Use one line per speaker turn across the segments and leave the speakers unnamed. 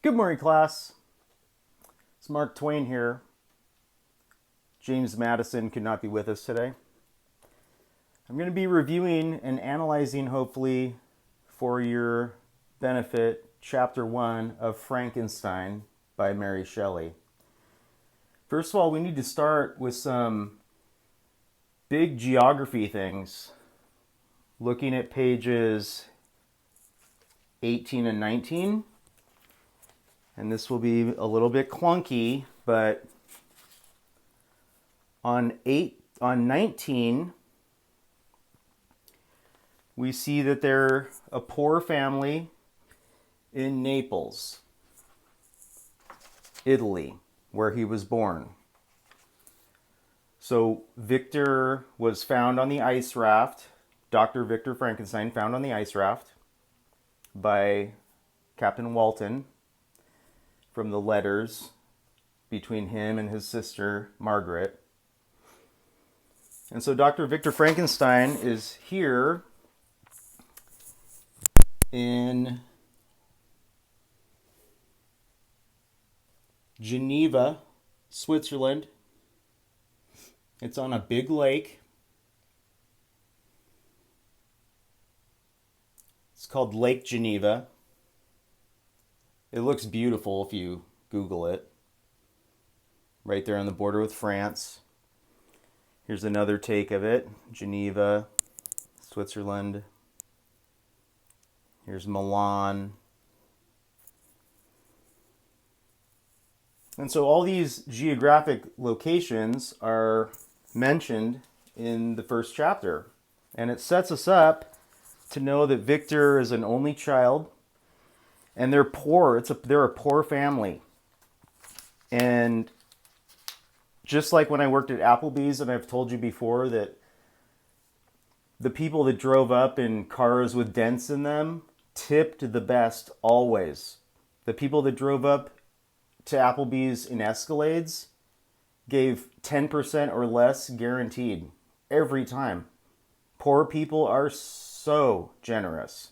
Good morning, class. It's Mark Twain here. James Madison could not be with us today. I'm going to be reviewing and analyzing, hopefully, for your benefit, Chapter 1 of Frankenstein by Mary Shelley. First of all, we need to start with some big geography things. Looking at pages 18 and 19. And this will be a little bit clunky, but on 19, we see that they're a poor family in Naples, Italy, where he was born. So Victor was found on the ice raft, Dr. Victor Frankenstein found on the ice raft by Captain Walton, from the letters between him and his sister, Margaret. And so Dr. Victor Frankenstein is here in Geneva, Switzerland. It's on a big lake. It's called Lake Geneva. It looks beautiful if you Google it. Right there on the border with France. Here's another take of it. Geneva, Switzerland. Here's Milan. And so all these geographic locations are mentioned in the first chapter. And it sets us up to know that Victor is an only child. And they're poor. They're a poor family. And just like when I worked at Applebee's, and I've told you before that the people that drove up in cars with dents in them tipped the best always. The people that drove up to Applebee's in Escalades gave 10% or less guaranteed every time. Poor people are so generous.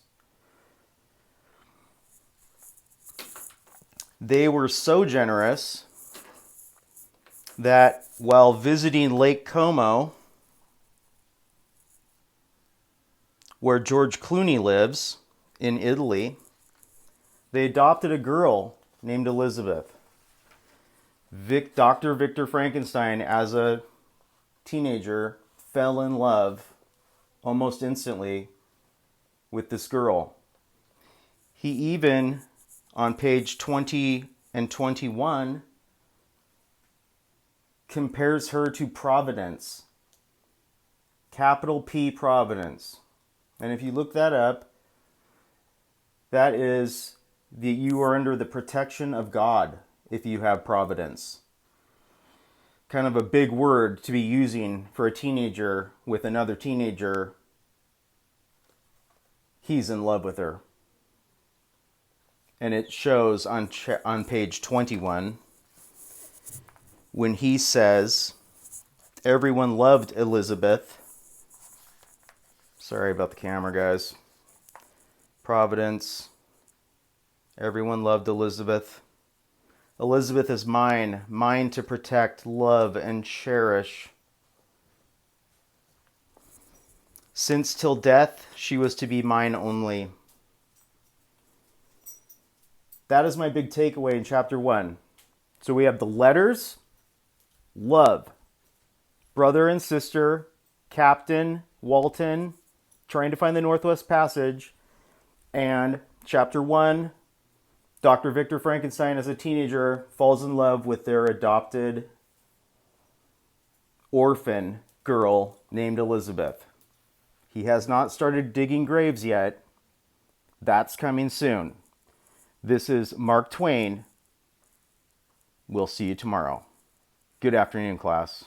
They were so generous that while visiting Lake Como, where George Clooney lives in Italy, they adopted a girl named Elizabeth. Dr. Victor Frankenstein, as a teenager, fell in love almost instantly with this girl. He even, on page 20 and 21, compares her to Providence. Capital P, Providence. And if you look that up, that is that you are under the protection of God if you have Providence. Kind of a big word to be using for a teenager with another teenager. He's in love with her. And it shows on page 21 when he says, everyone loved Elizabeth. Sorry about the camera, guys. Providence. Everyone loved Elizabeth. Elizabeth is mine, mine to protect, love, and cherish. Since till death she was to be mine only. That is my big takeaway in chapter 1. So we have the letters, love, brother and sister, Captain Walton, trying to find the Northwest Passage, and chapter 1, Dr. Victor Frankenstein as a teenager falls in love with their adopted orphan girl named Elizabeth. He has not started digging graves yet. That's coming soon. This is Mark Twain. We'll see you tomorrow. Good afternoon, class.